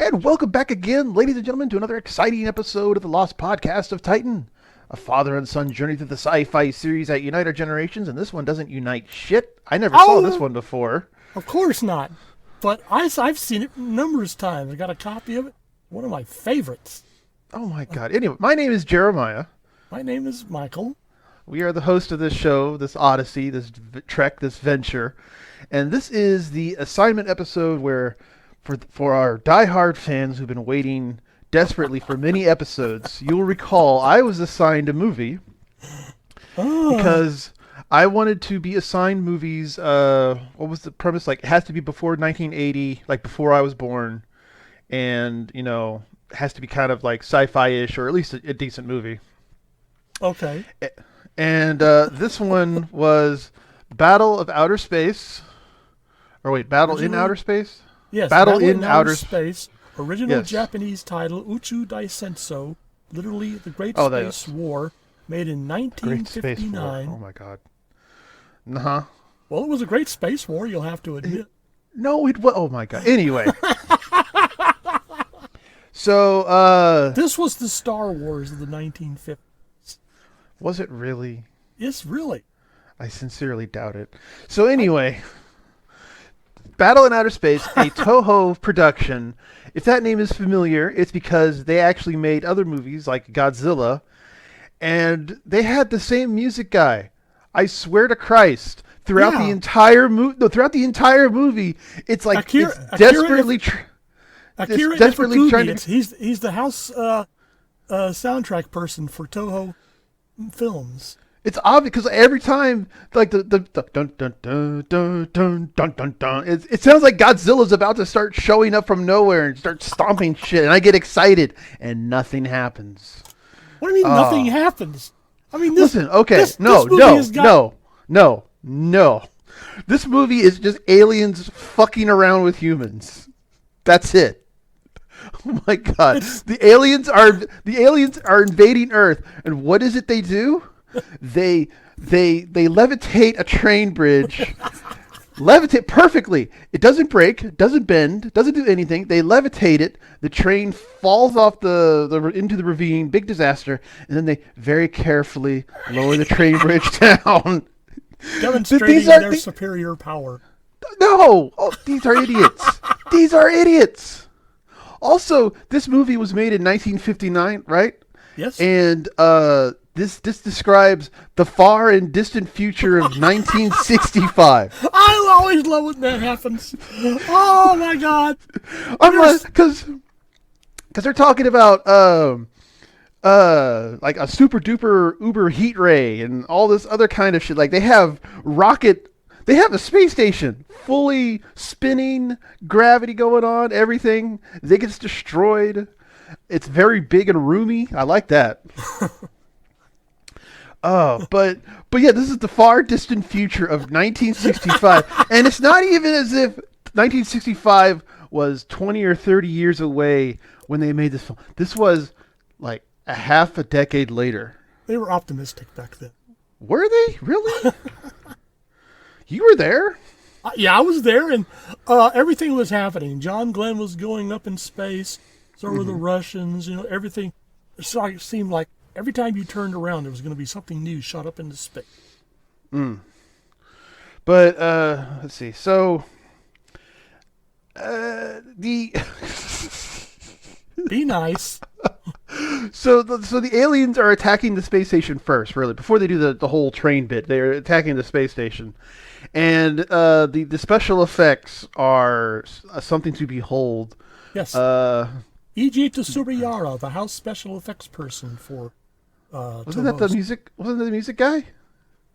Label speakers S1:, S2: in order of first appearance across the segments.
S1: And welcome back again, ladies and gentlemen, to another exciting episode of the Lost Podcast of Titan. A father and son journey through the sci-fi series that unite our generations, and this one doesn't unite shit. I never saw this one before.
S2: Of course not. But I've seen it numerous times. I got a copy of it. One of my favorites.
S1: Oh my god. Anyway, my name is Jeremiah.
S2: My name is Michael.
S1: We are the host of this show, this odyssey, this trek, this venture. And this is the assignment episode where, for our diehard fans who've been waiting desperately for many episodes, you'll recall I was assigned a movie because I wanted to be assigned movies. What was the premise? Like, it has to be before 1980, like before I was born, and it has to be kind of like sci-fi-ish or at least a decent movie.
S2: Okay.
S1: And this one was Battle of Outer Space. Or wait, Battle in Outer Space?
S2: Yes,
S1: Battle in Outer
S2: Space. Original
S1: Yes.
S2: Japanese title, Uchu Daisenso, literally the Great
S1: Oh,
S2: Space War, made in
S1: Great Space War.
S2: 1959.
S1: Oh my god. Uh-huh.
S2: Well, it was a great space war, you'll have to admit.
S1: No, it was. Oh my god. Anyway. So,
S2: This was the Star Wars of the 1950s.
S1: was it really?
S2: Yes, really.
S1: I sincerely doubt it. So anyway, Battle in Outer Space, a Toho production. If that name is familiar, it's because they actually made other movies like Godzilla, and they had the same music guy. I swear to Christ, throughout the entire movie, it's like
S2: Akira
S1: desperately
S2: Ifukube,
S1: trying to.
S2: he's the house soundtrack person for Toho Films.
S1: It's obvious because every time, like the dun dun dun dun dun dun dun dun, it sounds like Godzilla's about to start showing up from nowhere and start stomping shit, and I get excited, and nothing happens.
S2: What do you mean nothing happens? I mean,
S1: Listen, okay,
S2: this
S1: no. This movie is just aliens fucking around with humans. That's it. Oh my god, the aliens are invading Earth, and what is it they do? They levitate a train bridge. Levitate perfectly. It doesn't break, doesn't bend, doesn't do anything. They levitate it. The train falls off into the ravine, big disaster, and then they very carefully lower the train bridge down.
S2: Demonstrating their superior power.
S1: No! Oh, these are idiots. These are idiots. Also, this movie was made in 1959, right?
S2: Yes.
S1: And this describes the far and distant future of 1965.
S2: I always love when that happens. Oh my god!
S1: Because they're talking about like a super duper uber heat ray and all this other kind of shit. Like they have a space station fully spinning, gravity going on, everything. It gets destroyed. It's very big and roomy. I like that. But yeah, this is the far distant future of 1965, and it's not even as if 1965 was 20 or 30 years away when they made this film. This was like a half a decade later.
S2: They were optimistic back then.
S1: Were they really? You were there?
S2: Yeah, I was there, and everything was happening. John Glenn was going up in space. So were the Russians. Everything. It seemed like every time you turned around, there was going to be something new shot up into space.
S1: But let's see. So
S2: Be nice.
S1: So the aliens are attacking the space station first, really, before they do the whole train bit. They're attacking the space station, and the special effects are something to behold.
S2: Yes. E.G. Tsuruyara, the house special effects person for
S1: Wasn't that the music? Wasn't that the music guy?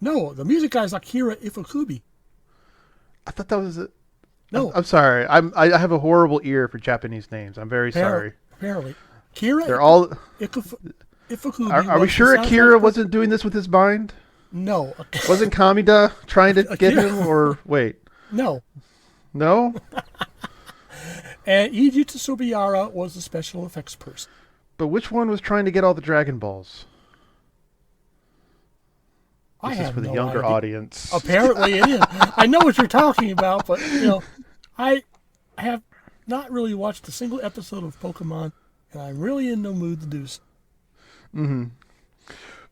S2: No, the music guy is Akira Ifukube.
S1: I thought that was it.
S2: No,
S1: I'm sorry. I have a horrible ear for Japanese names. I'm very sorry.
S2: Apparently, Akira.
S1: They're all.
S2: Ifukube.
S1: Are we sure Akira wasn't doing this with his mind?
S2: No.
S1: Wasn't Kamida trying to get him, or wait?
S2: No.
S1: No.
S2: And Eiji Tsuruyara was the special effects person.
S1: But which one was trying to get all the Dragon Balls? This is for the younger audience.
S2: Apparently it is. I know what you're talking about, but I have not really watched a single episode of Pokemon, and I'm really in no mood to do so.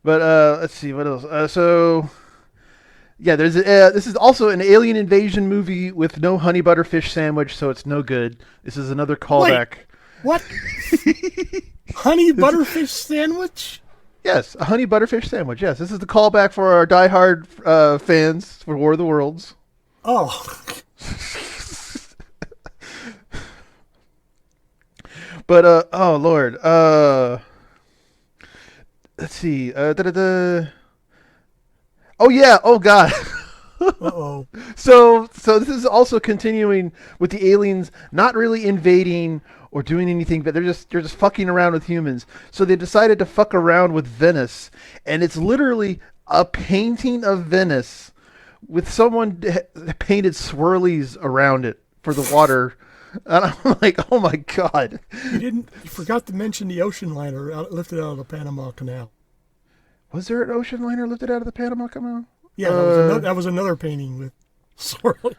S1: But let's see what else. Yeah, this is also an alien invasion movie with no honey butter fish sandwich, so it's no good. This is another callback.
S2: Wait, what? Honey butterfish sandwich?
S1: Yes, a honey butterfish sandwich. Yes, this is the callback for our diehard fans for War of the Worlds.
S2: Oh.
S1: But oh Lord, let's see. Oh yeah. Oh God.
S2: Uh-oh.
S1: So this is also continuing with the aliens not really invading or doing anything, but they're just fucking around with humans. So they decided to fuck around with Venice, and it's literally a painting of Venice with someone painted swirlies around it for the water. And I'm like, oh my God.
S2: You forgot to mention the ocean liner lifted out of the Panama Canal.
S1: Was there an ocean liner lifted out of the Panama Canal?
S2: Yeah, that was another painting with swirly.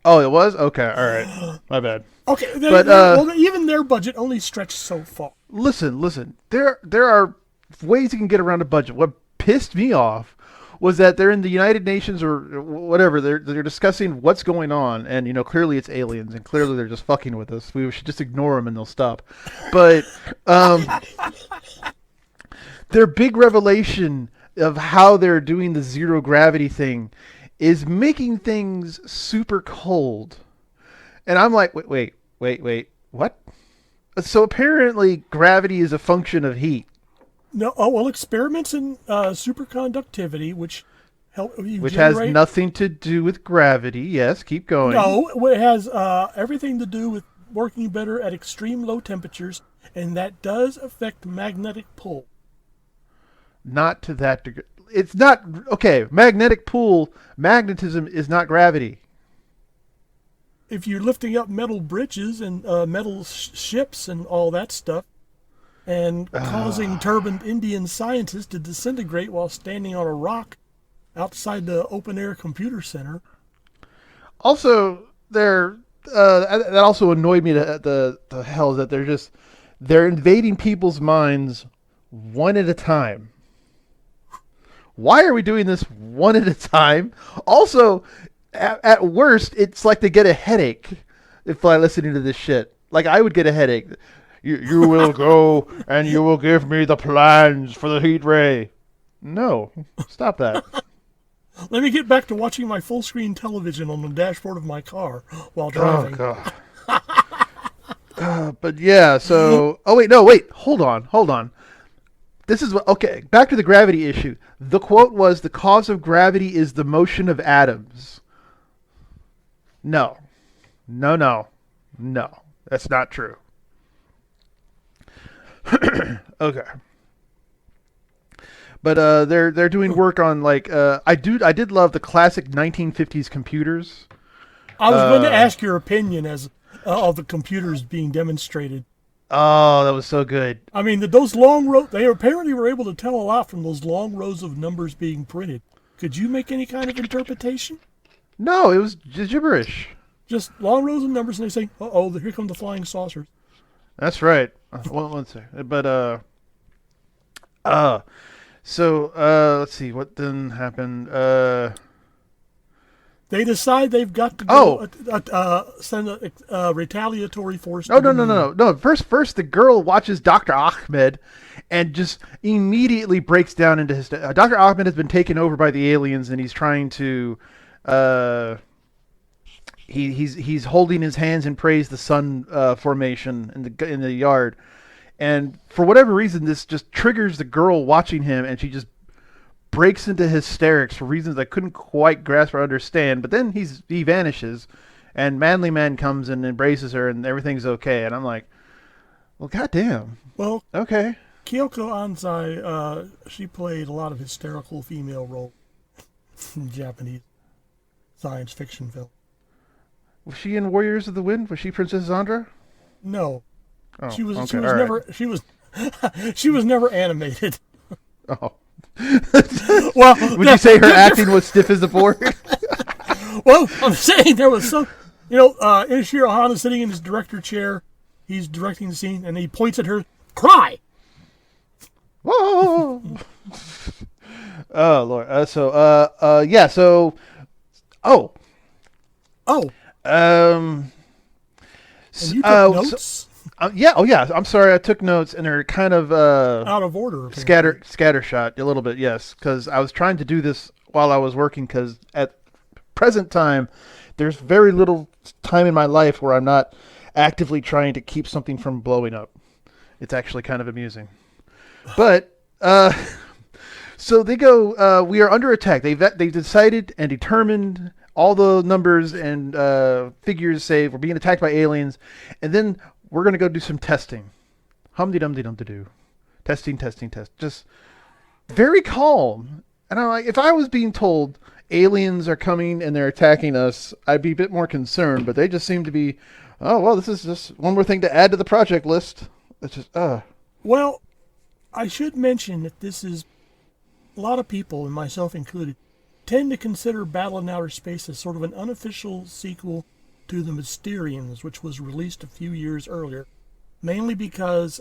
S1: Oh, it was? Okay, all right. My bad.
S2: Okay,
S1: But
S2: even their budget only stretched so far.
S1: Listen. There are ways you can get around a budget. What pissed me off was that they're in the United Nations or whatever. They're discussing what's going on, and clearly it's aliens, and clearly they're just fucking with us. We should just ignore them, and they'll stop. But their big revelation of how they're doing the zero gravity thing is making things super cold. And I'm like, wait, what? So apparently gravity is a function of heat.
S2: No, experiments in superconductivity, which
S1: has nothing to do with gravity. Yes, keep going.
S2: No, it has everything to do with working better at extreme low temperatures, and that does affect magnetic pull.
S1: Not to that degree. It's not okay. Magnetic pull, magnetism is not gravity.
S2: If you're lifting up metal bridges and metal ships and all that stuff, and causing turbaned Indian scientists to disintegrate while standing on a rock outside the open air computer center.
S1: Also, that also annoyed me the hell that they're invading people's minds one at a time. Why are we doing this one at a time? Also, at worst, it's like they get a headache if I'm listening to this shit. Like I would get a headache. You will go and you will give me the plans for the heat ray. No, stop that.
S2: Let me get back to watching my full screen television on the dashboard of my car while driving.
S1: Oh God. But yeah, so hold on. This is okay. Back to the gravity issue. The quote was, "The cause of gravity is the motion of atoms." No, that's not true. Okay, but they're doing work on I did love the classic 1950s computers.
S2: I was going to ask your opinion as of the computers being demonstrated.
S1: Oh, that was so good.
S2: I mean, those long rows, they apparently were able to tell a lot from those long rows of numbers being printed. Could you make any kind of interpretation?
S1: No, it was gibberish.
S2: Just long rows of numbers, and they say, "Uh-oh, here come the flying saucers."
S1: That's right. One second. But, let's see. What then happened?
S2: They decide they've got to go send a retaliatory force.
S1: No. First, the girl watches Dr. Ahmed and just immediately breaks down into his. Dr. Ahmed has been taken over by the aliens, and he's trying to. He's holding his hands and praise the sun formation in the yard, and for whatever reason, this just triggers the girl watching him, and she just breaks into hysterics for reasons I couldn't quite grasp or understand. But then he vanishes, and Manly Man comes and embraces her, and everything's okay. And I'm like, well, goddamn.
S2: Well,
S1: okay.
S2: Kyoko Anzai, she played a lot of hysterical female roles in Japanese science fiction film.
S1: Was she in Warriors of the Wind? Was she Princess Zandra?
S2: No.
S1: Oh,
S2: she was
S1: okay,
S2: she was never animated.
S1: Oh.
S2: Well,
S1: would you say her acting was stiff as a board?
S2: Well, I'm saying there was Ishiro Hana's sitting in his director chair. He's directing the scene, and he points at her. Cry.
S1: Whoa! Oh Lord. Yeah. So. Oh.
S2: Oh.
S1: And
S2: you took notes?
S1: Yeah. Oh yeah. I'm sorry. I took notes, and they're kind of
S2: Out of order.
S1: Scattershot a little bit. Yes, because I was trying to do this while I was working. Because at present time, there's very little time in my life where I'm not actively trying to keep something from blowing up. It's actually kind of amusing. But so they go. We are under attack. They decided and determined. All the numbers and figures say we're being attacked by aliens, and then we're gonna go do some testing. Hum-de-dum-de-dum-de-doo. Testing. Just very calm. And I'm like, if I was being told aliens are coming and they're attacking us, I'd be a bit more concerned. But they just seem to be, oh well, this is just one more thing to add to the project list. It's just,
S2: Well, I should mention that this is a lot of people, and myself included, tend to consider Battle in Outer Space as sort of an unofficial sequel to The Mysterians, which was released a few years earlier, mainly because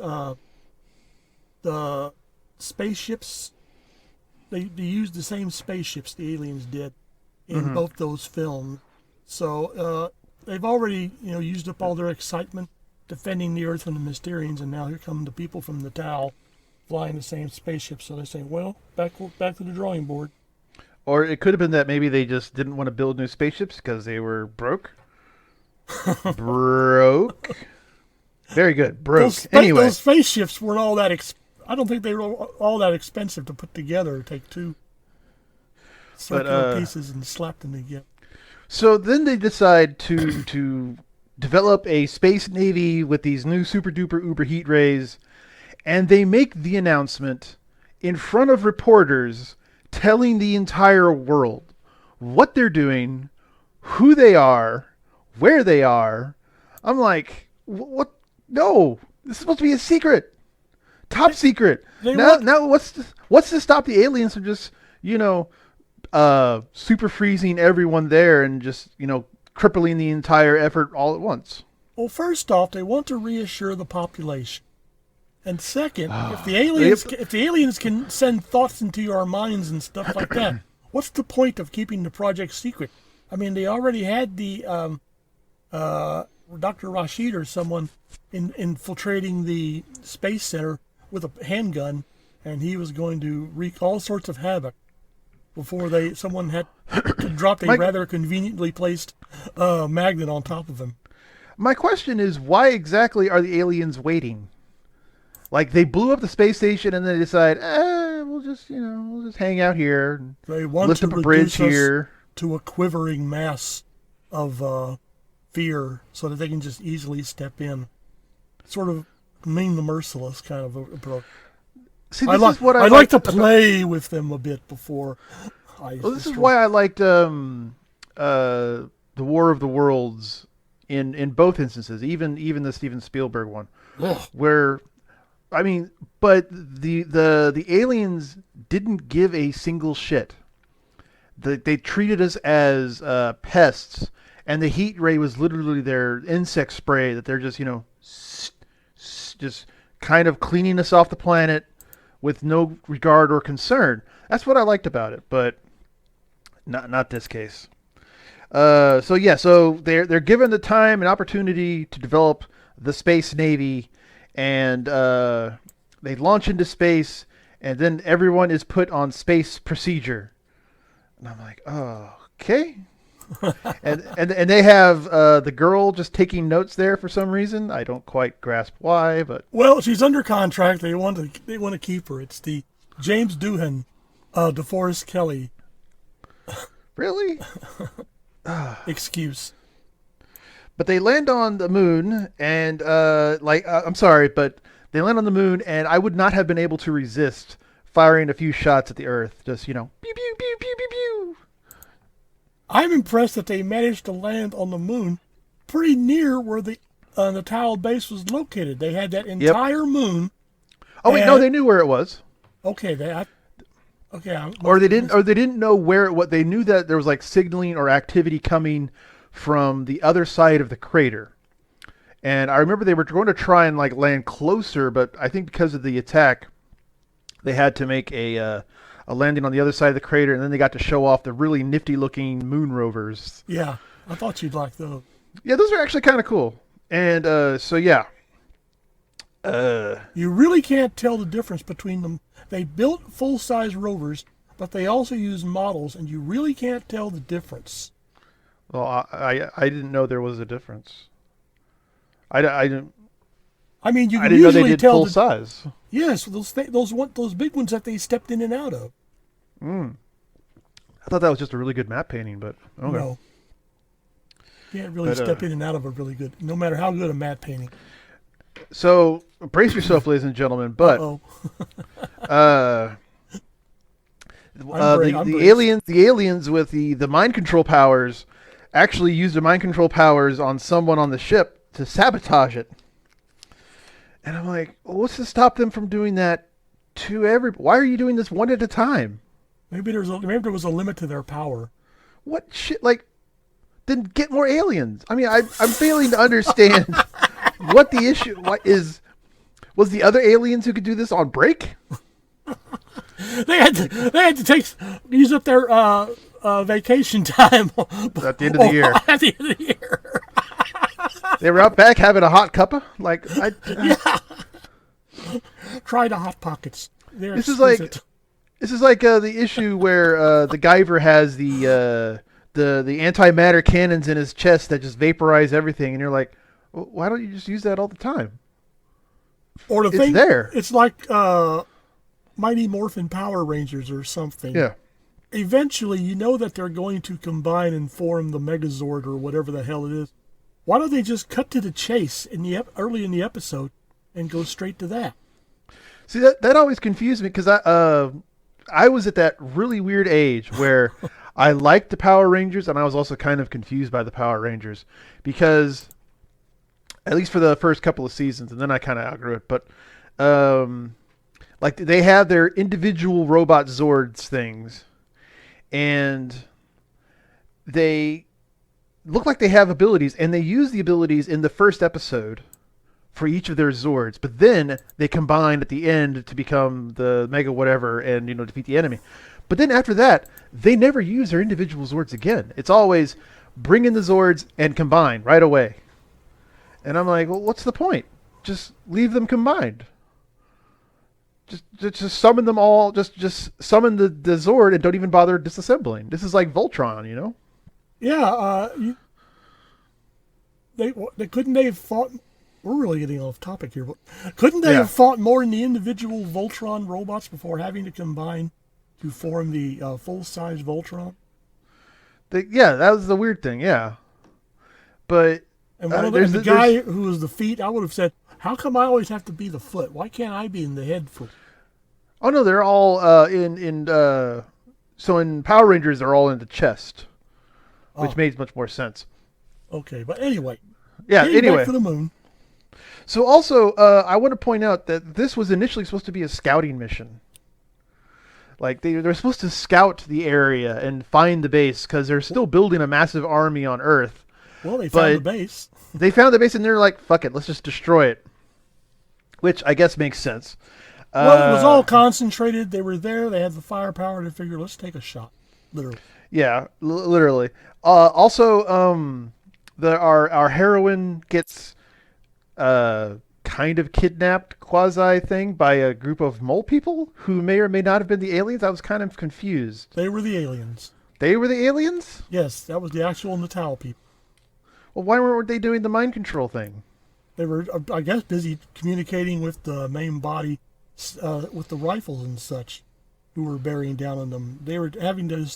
S2: the spaceships, they used the same spaceships the aliens did in both those films. So they've already used up all their excitement defending the Earth from the Mysterians, and now here come the people from the Tau flying the same spaceship. So they say, well, back to the drawing board.
S1: or it could have been that maybe they just didn't want to build new spaceships because they were broke. Broke. Very good. Broke. Anyway,
S2: those spaceships weren't all that. I don't think they were all that expensive to put together. Take two circular pieces and slap them together.
S1: So then they decide to develop a space navy with these new super duper uber heat rays, and they make the announcement in front of reporters, telling the entire world what they're doing, who they are, where they are. I'm like, what? No, this is supposed to be a secret, top secret. Now, what's to stop the aliens from just super freezing everyone there and just crippling the entire effort all at once?
S2: Well, first off, they want to reassure the population. And second, if the aliens can send thoughts into our minds and stuff like that, what's the point of keeping the project secret? I mean, they already had the Dr. Rashid or someone infiltrating the space center with a handgun, and he was going to wreak all sorts of havoc before someone had to drop a rather conveniently placed magnet on top of him.
S1: My question is, why exactly are the aliens waiting? Like, they blew up the space station and then they decide, we'll just hang out here. And
S2: they want
S1: lift
S2: to
S1: up a bridge here
S2: to a quivering mass of fear, so that they can just easily step in. Sort of mean the merciless kind of approach.
S1: See,
S2: I like to play with them a bit before
S1: this is why I liked the War of the Worlds in both instances, even the Steven Spielberg one, where. I mean, but the aliens didn't give a single shit. They treated us as pests, and the heat ray was literally their insect spray that they're just kind of cleaning us off the planet with no regard or concern. That's what I liked about it, but not this case. So they're given the time and opportunity to develop the space navy. And they launch into space, and then everyone is put on space procedure. And I'm like, oh, okay. and they have the girl just taking notes there for some reason. I don't quite grasp why, but
S2: she's under contract. They want to keep her. It's the James Doohan, DeForest Kelley.
S1: Really?
S2: Excuse.
S1: But they land on the moon, and I'm sorry, but they land on the moon, and I would not have been able to resist firing a few shots at the Earth. Just pew pew pew pew pew pew.
S2: I'm impressed that they managed to land on the moon pretty near where the Tau base was located. They had that entire moon.
S1: Oh wait, no, they knew where it was.
S2: Okay,
S1: or they didn't know where it was. They knew that there was like signaling or activity coming from the other side of the crater. And I remember they were going to try and like land closer, but I think because of the attack, they had to make a landing on the other side of the crater, and then they got to show off the really nifty-looking moon rovers.
S2: Yeah, I thought you'd like those.
S1: Yeah, those are actually kind of cool. And so yeah.
S2: You really can't tell the difference between them. They built full-size rovers, but they also use models, and you really can't tell the difference.
S1: Well, I didn't know there was a difference. I didn't.
S2: I mean, you
S1: I
S2: can
S1: didn't know they
S2: usually
S1: did
S2: tell
S1: full size.
S2: Yes, those big ones that they stepped in and out of.
S1: I thought that was just a really good map painting, but okay.
S2: No, you can't really step in and out of a really good, no matter how good a matte painting.
S1: So brace yourself, ladies and gentlemen. But the aliens with the mind control powers actually used the mind control powers on someone on the ship to sabotage it. And I'm like, well, what's to stop them from doing that to everybody? Why are you doing this one at a time?
S2: Maybe there was a limit to their power.
S1: What shit? Like, then get more aliens. I mean, I'm failing to understand what the issue is. Was the other aliens who could do this on break?
S2: They had to use up their vacation time
S1: at the end of the year.
S2: At the end of the year.
S1: They were out back having a hot cuppa. Like,
S2: yeah. Try the hot pockets.
S1: This is like the issue where the Guyver has the antimatter cannons in his chest that just vaporize everything, and you're like, well, why don't you just use that all the time?
S2: Or
S1: it's there.
S2: It's like Mighty Morphin Power Rangers or something.
S1: Yeah.
S2: Eventually, you know that they're going to combine and form the Megazord or whatever the hell it is. Why don't they just cut to the chase early in the episode and go straight to that?
S1: See, that always confused me because I was at that really weird age where I liked the Power Rangers, and I was also kind of confused by the Power Rangers because, at least for the first couple of seasons, and then I kind of outgrew it. But like they have their individual robot Zords things, and they look like they have abilities, and they use the abilities in the first episode for each of their Zords, but then they combine at the end to become the Mega whatever and, defeat the enemy. But then after that, they never use their individual Zords again. It's always bring in the Zords and combine right away. And I'm like, well, what's the point? Just leave them combined. Just summon them all. Just summon the Zord and don't even bother disassembling. This is like Voltron,
S2: Yeah, they couldn't they have fought? We're really getting off topic here, but couldn't they have fought more in the individual Voltron robots before having to combine to form the full-size Voltron?
S1: That was the weird thing, yeah. But
S2: and the guy who was the feet, I would have said, "How come I always have to be the foot? Why can't I be in the head foot?"
S1: Oh no, they're all so in Power Rangers they're all in the chest. Which made much more sense.
S2: Okay, but anyway.
S1: Yeah, anyway.
S2: Back to the moon.
S1: So also, I want to point out that this was initially supposed to be a scouting mission. Like, they're supposed to scout the area and find the base, because they're still building a massive army on Earth.
S2: Well, they found the base.
S1: They found the base, and they're like, fuck it, let's just destroy it. Which I guess makes sense.
S2: Well, it was all concentrated. They were there. They had the firepower to figure, let's take a shot. Literally.
S1: Yeah, literally. Also, our heroine gets kind of kidnapped quasi thing by a group of mole people who may or may not have been the aliens. I was kind of confused.
S2: They were the aliens.
S1: They were the aliens?
S2: Yes, that was the actual Natal people.
S1: Well, why weren't they doing the mind control thing?
S2: They were, I guess, busy communicating with the main body, with the rifles and such, who were bearing down on them. They were having to,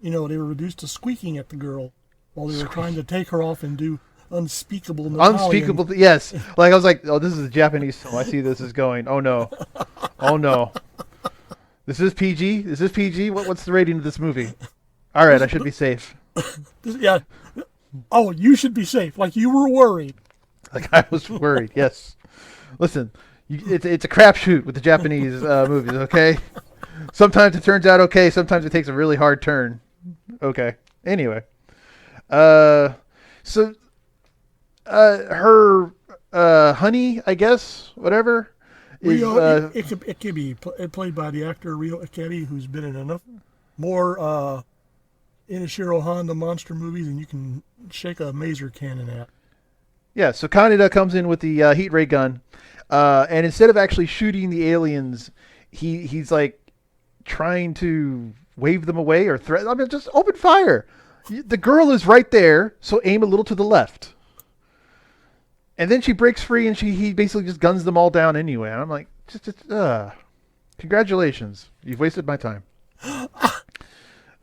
S2: they were reduced to squeaking at the girl while they were trying to take her off and do unspeakable Natalian.
S1: Unspeakable, yes. Like, I was like, oh, this is a Japanese film. I see this is going. Oh, no. Oh, no. This is PG? Is this PG? What's the rating of this movie? All right, I should be safe.
S2: Yeah. Oh, you should be safe. Like you were worried.
S1: Like I was worried, yes. Listen, it's a crapshoot with the Japanese movies, okay? Sometimes it turns out okay. Sometimes it takes a really hard turn. Okay. Anyway. So, her honey, I guess, whatever, is
S2: It can be played by the actor Rio Ikeda, who's been in enough more Inashiro Honda monster movies than you can shake a mazer cannon at.
S1: yeah. So Kaneda comes in with the heat ray gun, and instead of actually shooting the aliens, he's like trying to wave them away or threaten. I mean, just open fire. The girl is right there, so aim a little to the left. And then she breaks free, and he basically just guns them all down anyway. And I'm like, congratulations, you've wasted my time.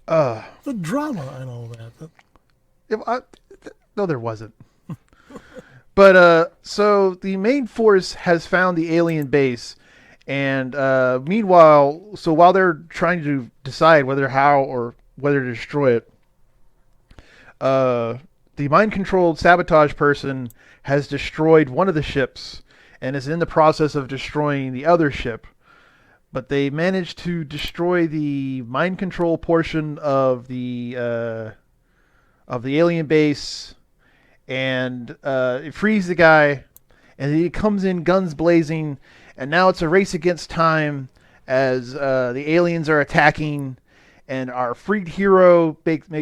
S2: The drama and all that.
S1: No, there wasn't. But so the main force has found the alien base, and meanwhile, so while they're trying to decide whether to destroy it, the mind-controlled sabotage person has destroyed one of the ships and is in the process of destroying the other ship. But they managed to destroy the mind control portion of the alien base, and it frees the guy, and he comes in guns blazing, and now it's a race against time as the aliens are attacking, and our freed hero,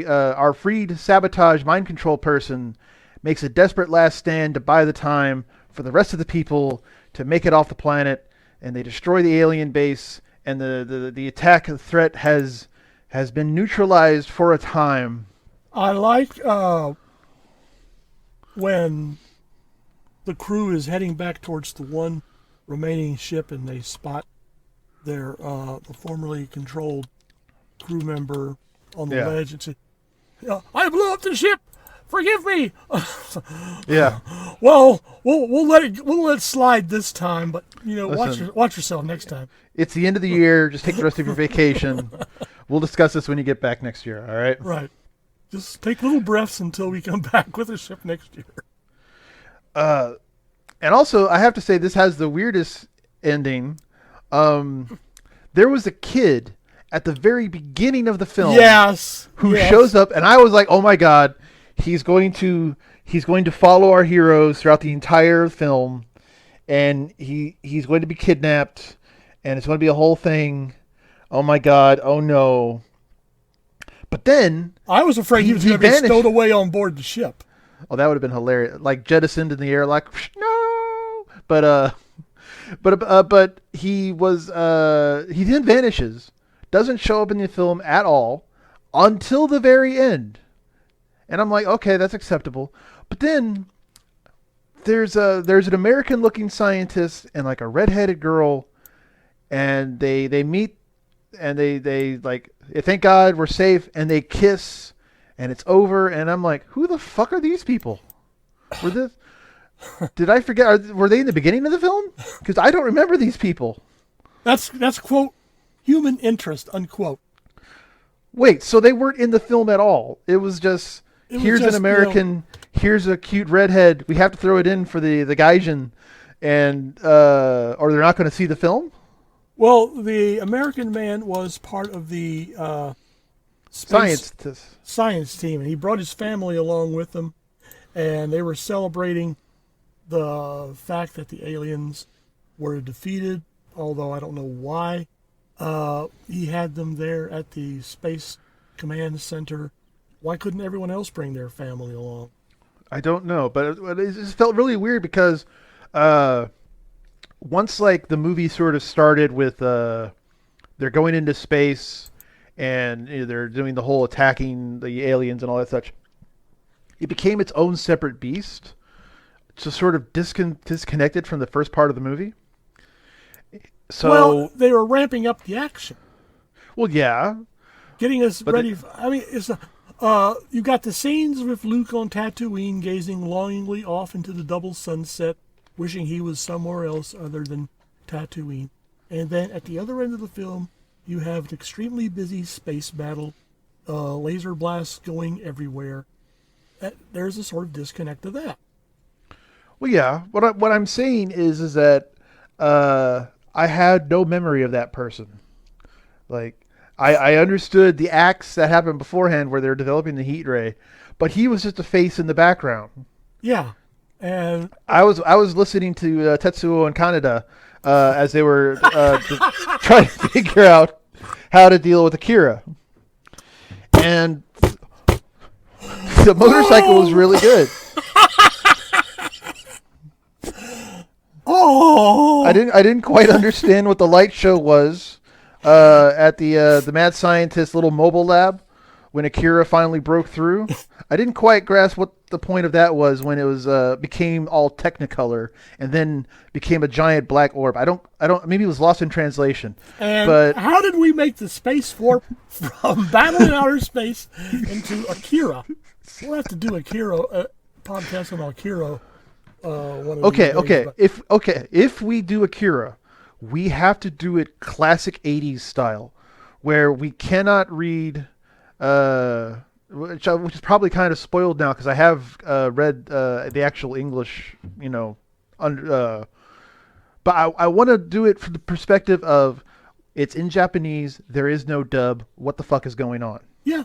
S1: our freed sabotage mind control person, makes a desperate last stand to buy the time for the rest of the people to make it off the planet, and they destroy the alien base, and the attack threat has been neutralized for a time.
S2: I like when the crew is heading back towards the one remaining ship, and they spot their the formerly controlled crew member on the ledge and say, "I blew up the ship. Forgive me."
S1: Yeah.
S2: Well, we'll let it slide this time, but
S1: Listen,
S2: watch yourself next time.
S1: It's the end of the year. Just take the rest of your vacation. We'll discuss this when you get back next year. All right.
S2: Right. Just take little breaths until we come back with a ship next year.
S1: And also, I have to say, this has the weirdest ending. There was a kid at the very beginning of the film, who shows up, and I was like, "Oh my God, he's going to follow our heroes throughout the entire film, and he's going to be kidnapped, and it's going to be a whole thing. Oh my God, oh no!" But then
S2: I was afraid he was going to be stowed away on board the ship.
S1: Oh, that would have been hilarious! Like jettisoned in the air, like no. But he then vanishes. Doesn't show up in the film at all until the very end. And I'm like, okay, that's acceptable. But then there's an American-looking scientist and like a redheaded girl, and they meet, and they like, thank God we're safe, and they kiss, and it's over. And I'm like, who the fuck are these people? Did I forget? Were they in the beginning of the film? Because I don't remember these people.
S2: That's quote human interest, unquote.
S1: Wait, so they weren't in the film at all? It was just here's an American, here's a cute redhead. We have to throw it in for the Gaijin, and or they're not going to see the film.
S2: Well, the American man was part of the science team, and he brought his family along with him, and they were celebrating the fact that the aliens were defeated, although I don't know why. He had them there at the Space Command Center. Why couldn't everyone else bring their family along?
S1: I don't know, but it just felt really weird because once like the movie sort of started with they're going into space and they're doing the whole attacking the aliens and all that such, it became its own separate beast, just sort of disconnected from the first part of the movie. So
S2: they were ramping up the action.
S1: Well, yeah,
S2: getting us ready. It's you got the scenes with Luke on Tatooine, gazing longingly off into the double sunset, wishing he was somewhere else other than Tatooine. And then at the other end of the film, you have an extremely busy space battle, laser blasts going everywhere. There's a sort of disconnect to that.
S1: Well, yeah. What I'm saying is that I had no memory of that person. Like, I understood the acts that happened beforehand where they're developing the heat ray, but he was just a face in the background.
S2: Yeah, and
S1: I was listening to Tetsuo and Kaneda as they were trying to figure out how to deal with Akira, and the motorcycle was really good.
S2: oh,
S1: I didn't quite understand what the light show was at the mad scientist little mobile lab when Akira finally broke through. I didn't quite grasp what the point of that was when it was became all Technicolor and then became a giant black orb. I don't maybe it was lost in translation.
S2: And
S1: but
S2: how did we make the space warp from Battle in Outer Space into Akira? We'll have to do Akira podcast on Akira. One of these days, but-
S1: if we do Akira, we have to do it classic 80s style where we cannot read which is probably kind of spoiled now because I have read the actual English, but I want to do it from the perspective of it's in Japanese, there is no dub, what the fuck is going on?
S2: Yeah.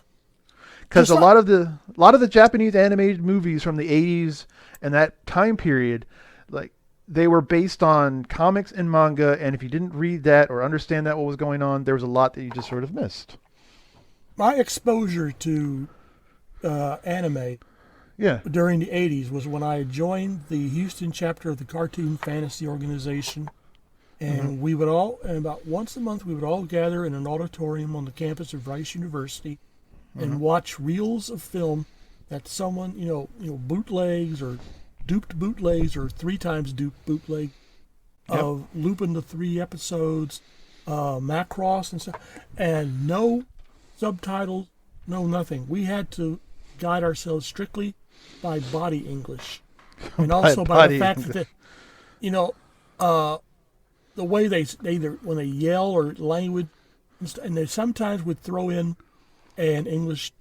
S1: Because a lot of the Japanese animated movies from the 80s and that time period, like they were based on comics and manga, and if you didn't read that or understand that what was going on, there was a lot that you just sort of missed.
S2: My exposure to anime during the 80s was when I joined the Houston chapter of the Cartoon Fantasy Organization. And we would all, and about once a month, we would all gather in an auditorium on the campus of Rice University and watch reels of film that someone, bootlegs or duped bootlegs or 3 times duped bootleg of Lupin the 3 episodes, Macross and stuff, and no subtitles, no nothing. We had to guide ourselves strictly by body English, and also by the fact that the way they either when they yell or language, and they sometimes would throw in an English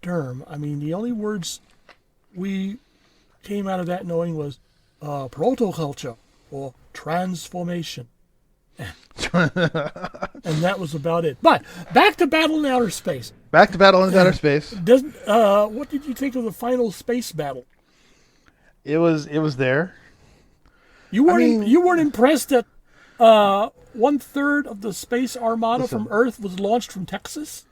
S2: term. I mean, the only words we came out of that knowing was protoculture or transformation. And that was about it. But back to Battle in Outer Space.
S1: Back to Battle in Outer Space.
S2: What did you think of the final space battle?
S1: It was there.
S2: You weren't impressed that 1/3 of the space armada from Earth was launched from Texas?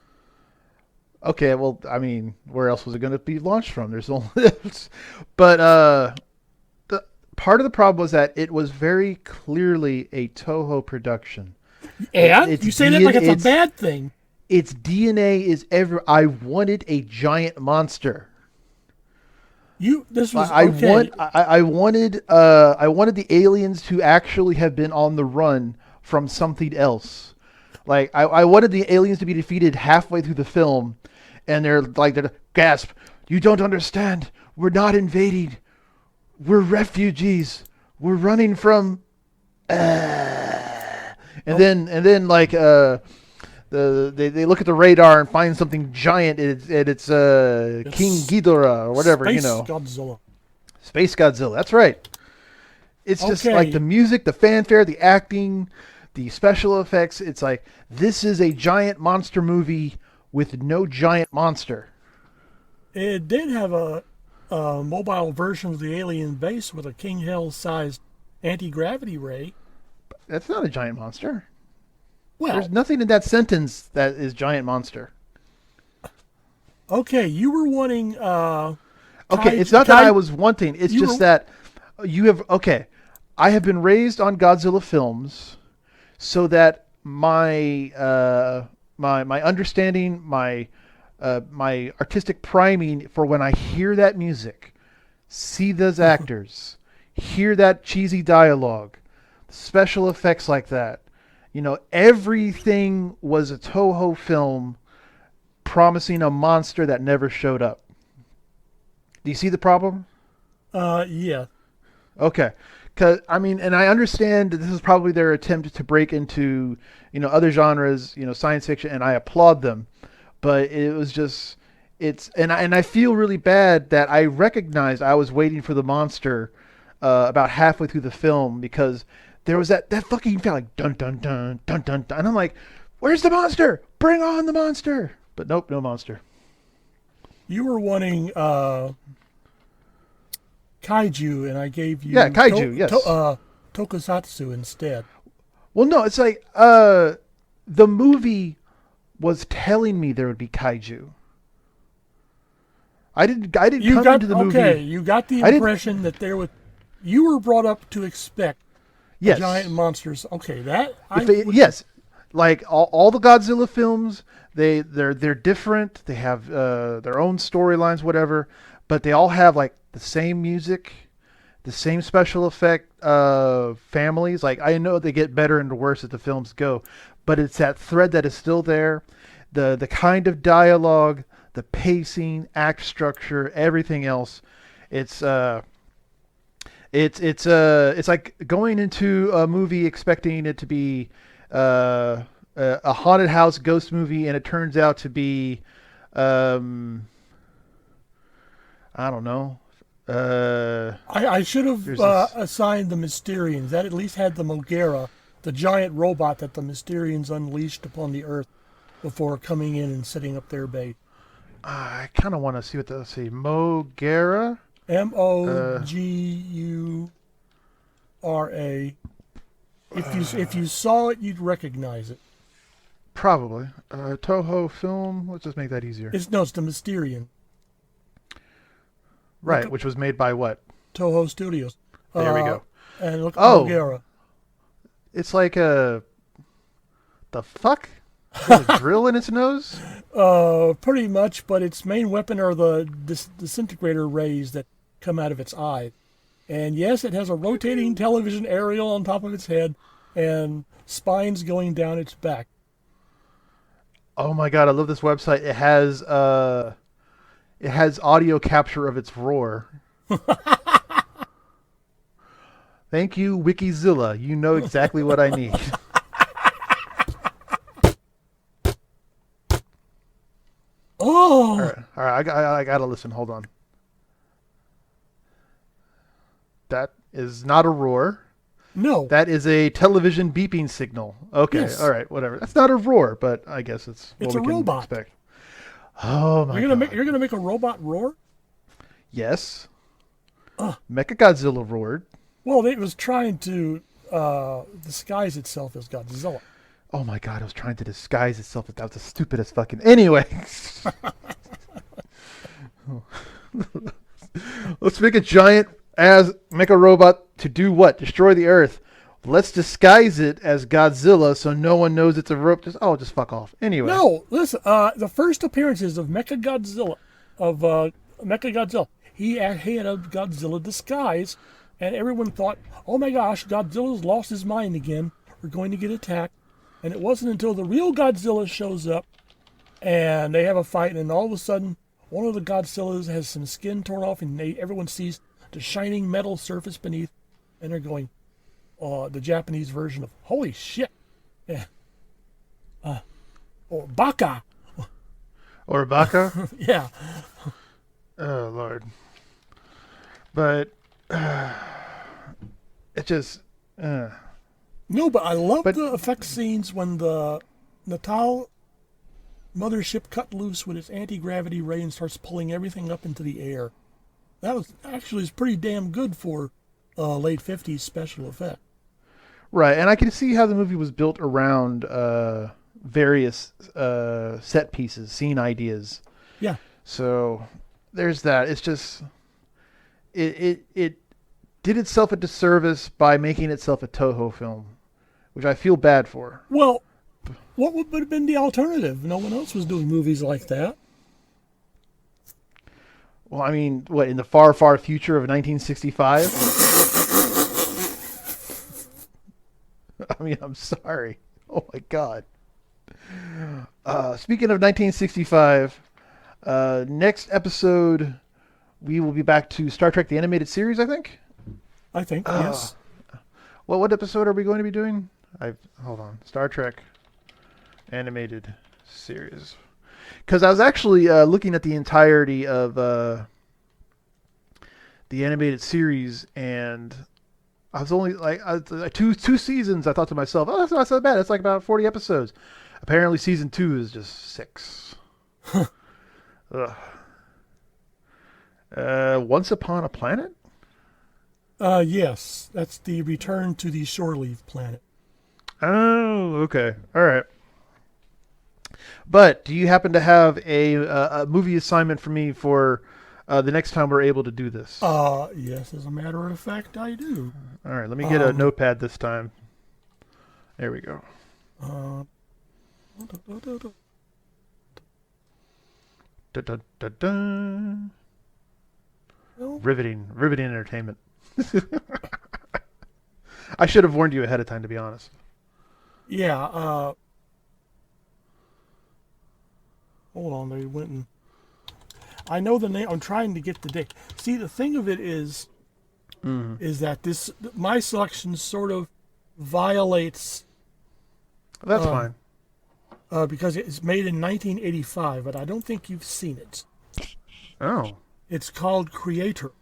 S1: Okay, well, I mean, where else was it going to be launched from? There's only, but the part of the problem was that it was very clearly a Toho production.
S2: And you say that like it's a bad thing.
S1: Its DNA is ever. I wanted a giant monster. I wanted the aliens to actually have been on the run from something else. Like I wanted the aliens to be defeated halfway through the film, and they're gasp. You don't understand. We're not invading. We're refugees. We're running from. And then they look at the radar and find something giant. It's King Ghidorah or whatever,
S2: Space Godzilla.
S1: Space Godzilla. That's right. It's just like the music, the fanfare, the acting, the special effects. It's like this is a giant monster movie with no giant monster.
S2: It did have a mobile version of the alien base with a King Hell-sized anti-gravity ray.
S1: That's not a giant monster.
S2: Well,
S1: there's nothing in that sentence that is giant monster.
S2: Okay, you were wanting.
S1: It's not that I was wanting. It's just that you have. Okay, I have been raised on Godzilla films, so that my understanding, my artistic priming for when I hear that music, see those actors, hear that cheesy dialogue, special effects like that. Everything was a Toho film promising a monster that never showed up. Do you see the problem?
S2: Yeah.
S1: Okay. And I understand that this is probably their attempt to break into, other genres, science fiction, and I applaud them. But it was just, and I feel really bad that I recognized I was waiting for the monster about halfway through the film because there was that fucking felt like dun dun dun dun dun dun, and I'm like, where's the monster? bring on the monster. But nope, no monster.
S2: You were wanting kaiju, and I gave you
S1: kaiju. Yes.
S2: tokusatsu instead.
S1: Well, no, it's like the movie was telling me there would be kaiju. I didn't come into the movie.
S2: Okay, you got the impression that there would. You were brought up to expect giant monsters. Okay,
S1: yes, like all the Godzilla films, they're different. They have their own storylines, whatever, but they all have like the same music, the same special effect families. Like I know they get better and worse as the films go, but it's that thread that is still there. The kind of dialogue, the pacing, act structure, everything else. It's like going into a movie expecting it to be a haunted house ghost movie, and it turns out to be I don't know.
S2: I should have assigned the Mysterians. That at least had the Mogera, the giant robot that the Mysterians unleashed upon the Earth before coming in and setting up their base.
S1: I kind of want to see what they'll say. Mogera?
S2: Mogura. If you saw it, you'd recognize it.
S1: Probably. Toho Film. Let's just make that easier.
S2: It's the Mysterian.
S1: Right, which was made by what?
S2: Toho Studios.
S1: There we go.
S2: And look at Mogera.
S1: It's like the fuck? A drill in its nose?
S2: Pretty much, but its main weapon are the disintegrator rays that come out of its eye. And yes, it has a rotating television aerial on top of its head and spines going down its back.
S1: Oh my god, I love this website. It has audio capture of its roar. Thank you, Wikizilla. You know exactly what I need.
S2: Oh!
S1: All right. I gotta listen. Hold on. That is not a roar.
S2: No.
S1: That is a television beeping signal. Okay.
S2: Yes.
S1: All right. Whatever. That's not a roar, but I guess it's what we
S2: a
S1: can
S2: robot.
S1: expect. Oh my god!
S2: You're gonna make a robot roar?
S1: Yes. Mechagodzilla roared.
S2: Well, it was trying to disguise itself as Godzilla.
S1: Oh my god! It was trying to disguise itself. That was the stupidest fucking. Anyway. Let's make a giant mecha robot to do what? Destroy the Earth. Let's disguise it as Godzilla so no one knows it's a rope. Just fuck off. Anyway.
S2: No, listen. The first appearances of Mechagodzilla, he had a Godzilla disguise, and everyone thought, "Oh my gosh, Godzilla's lost his mind again. We're going to get attacked." And it wasn't until the real Godzilla shows up, and they have a fight, and all of a sudden, one of the Godzillas has some skin torn off, and everyone sees the shining metal surface beneath, and they're going, the Japanese version of "Holy shit!" Yeah. Or "Baka."
S1: Or "Baka."
S2: Yeah.
S1: Oh Lord. But it just.
S2: No, but I love the effect scenes when the Natal mothership cut loose with its anti-gravity ray and starts pulling everything up into the air. That was actually pretty damn good for late 50s special effect.
S1: Right, and I can see how the movie was built around various set pieces, scene ideas.
S2: Yeah.
S1: So there's that. It's just it did itself a disservice by making itself a Toho film, which I feel bad for.
S2: Well, what would have been the alternative? No one else was doing movies like that.
S1: Well, I mean, what, in the far, far future of 1965? I mean, I'm sorry. Oh my God. Speaking of 1965, next episode we will be back to Star Trek: The Animated Series. I think.
S2: Yes.
S1: Well, what episode are we going to be doing? Hold on. Star Trek Animated Series. Because I was actually looking at the entirety of the animated series, and I was only like two seasons. I thought to myself, "Oh, that's not so bad. It's like about 40 episodes." Apparently, season 2 is just 6. Ugh. Once Upon a Planet?
S2: Yes, that's the Return to the Shore Leave Planet.
S1: Oh, okay. All right. But do you happen to have a movie assignment for me for the next time we're able to do this?
S2: Yes, as a matter of fact, I do.
S1: All right, let me get a notepad this time. There we go. Dun, dun, dun, dun.
S2: Well,
S1: Riveting entertainment. I should have warned you ahead of time, to be honest.
S2: yeah, hold on, they went and... I know the name, I'm trying to get the date. See, the thing of it is that my selection sort of violates...
S1: That's fine.
S2: Because it's made in 1985, but I don't think you've seen it.
S1: Oh.
S2: It's called Creator,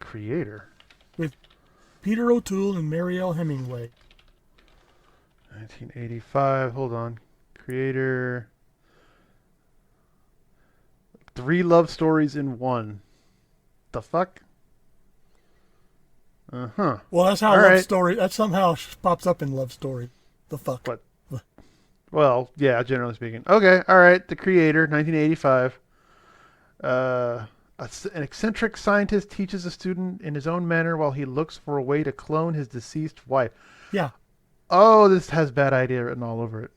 S1: Creator.
S2: with Peter O'Toole and Marielle Hemingway.
S1: 1985. Hold on. Creator. 3 love stories in 1. The fuck? Uh-huh.
S2: Well, that's how
S1: All
S2: Love
S1: right.
S2: Story... That somehow pops up in Love Story. The fuck.
S1: What? Well, yeah, generally speaking. Okay, all right. The Creator, 1985. An eccentric scientist teaches a student in his own manner while he looks for a way to clone his deceased wife.
S2: Yeah.
S1: Oh, this has bad idea written all over it.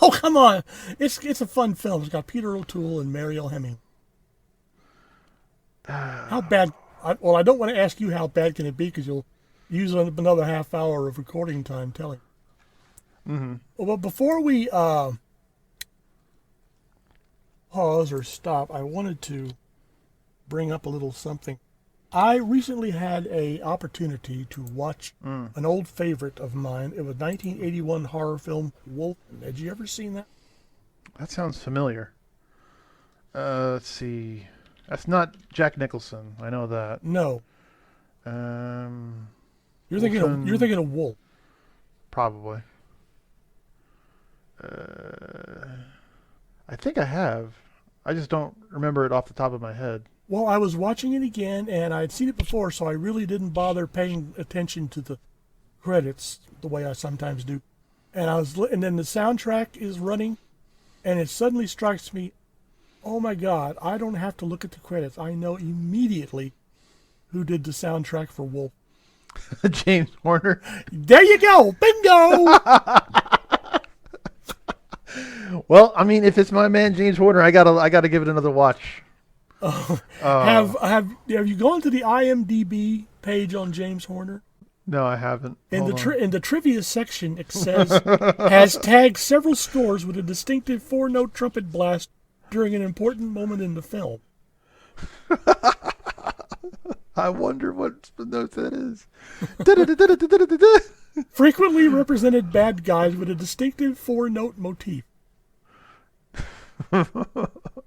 S2: Oh, come on. It's a fun film. It's got Peter O'Toole and Marielle Hemingway. How bad... I don't want to ask you how bad can it be, because you'll use another half hour of recording time telling.
S1: Mm-hmm.
S2: Well, before we pause or stop, I wanted to bring up a little something. I recently had a opportunity to watch an old favorite of mine. It was 1981 horror film Wolf. Had you ever seen that?
S1: That sounds familiar. Let's see. That's not Jack Nicholson. I know that.
S2: No. You're thinking of Wolf.
S1: Probably. I think I have. I just don't remember it off the top of my head.
S2: Well, I was watching it again, and I'd seen it before, so I really didn't bother paying attention to the credits the way I sometimes do. And and then the soundtrack is running, and it suddenly strikes me, oh my God, I don't have to look at the credits. I know immediately who did the soundtrack for Wolf.
S1: James Horner.
S2: There you go, bingo.
S1: Well, I mean, if it's my man James Horner, I gotta give it another watch.
S2: Have you gone to the IMDb page on James Horner?
S1: No, I haven't.
S2: In the trivia section, it says has tagged several scores with a distinctive 4-note trumpet blast during an important moment in the film.
S1: I wonder what note that is.
S2: Frequently represented bad guys with a distinctive 4-note motif.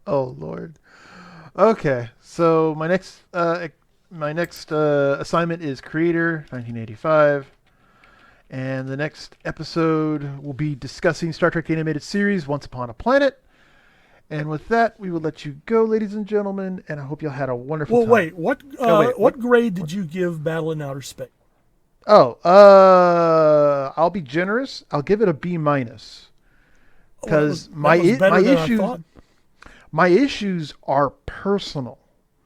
S1: Oh Lord. Okay, so my next assignment is Creator, 1985, and the next episode will be discussing Star Trek animated series Once Upon a Planet. And with that, we will let you go, ladies and gentlemen, and I hope you all had a wonderful time.
S2: Wait, what grade did you give Battle in Outer Space?
S1: Oh, I'll be generous. I'll give it a B-, because my issues are personal.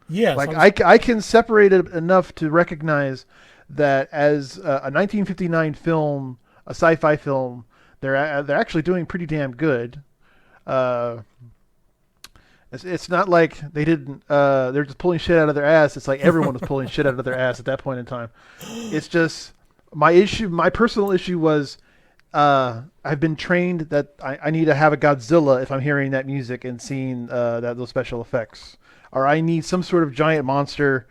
S2: Yes,
S1: like I can separate it enough to recognize that as a 1959 film, a sci-fi film, they're actually doing pretty damn good. It's not like they didn't. They're just pulling shit out of their ass. It's like everyone was pulling shit out of their ass at that point in time. It's just my personal issue was I've been trained that I need to have a Godzilla if I'm hearing that music and seeing those special effects, or I need some sort of giant monster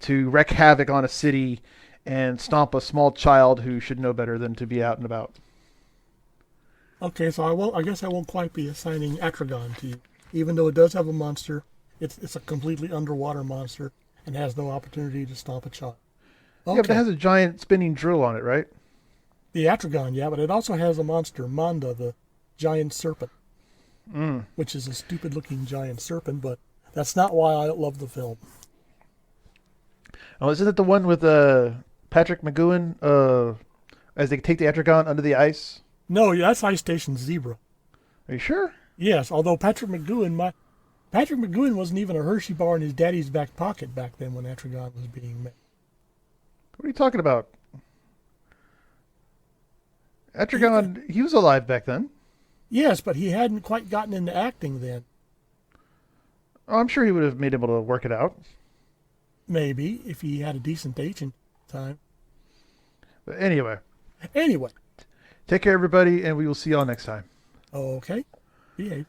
S1: to wreak havoc on a city and stomp a small child who should know better than to be out and about.
S2: Okay, so I guess I won't quite be assigning Atragon to you. Even though it does have a monster, it's a completely underwater monster and has no opportunity to stomp a child. Okay.
S1: Yeah, but it has a giant spinning drill on it, right?
S2: The Atragon, yeah, but it also has a monster, Manda, the giant serpent, which is a stupid-looking giant serpent, but that's not why I love the film.
S1: Oh, isn't it the one with Patrick McGowan as they take the Etrigan under the ice?
S2: No, that's Ice Station Zebra.
S1: Are you sure?
S2: Yes, although Patrick McGowan wasn't even a Hershey bar in his daddy's back pocket back then when Etrigan was being made.
S1: What are you talking about? Etrigan, he was alive back then.
S2: Yes, but he hadn't quite gotten into acting then.
S1: Oh, I'm sure he would have been able to work it out.
S2: Maybe, if he had a decent agent at the time.
S1: But anyway.
S2: Anyway.
S1: Take care, everybody, and we will see y'all next time.
S2: Okay. Behave.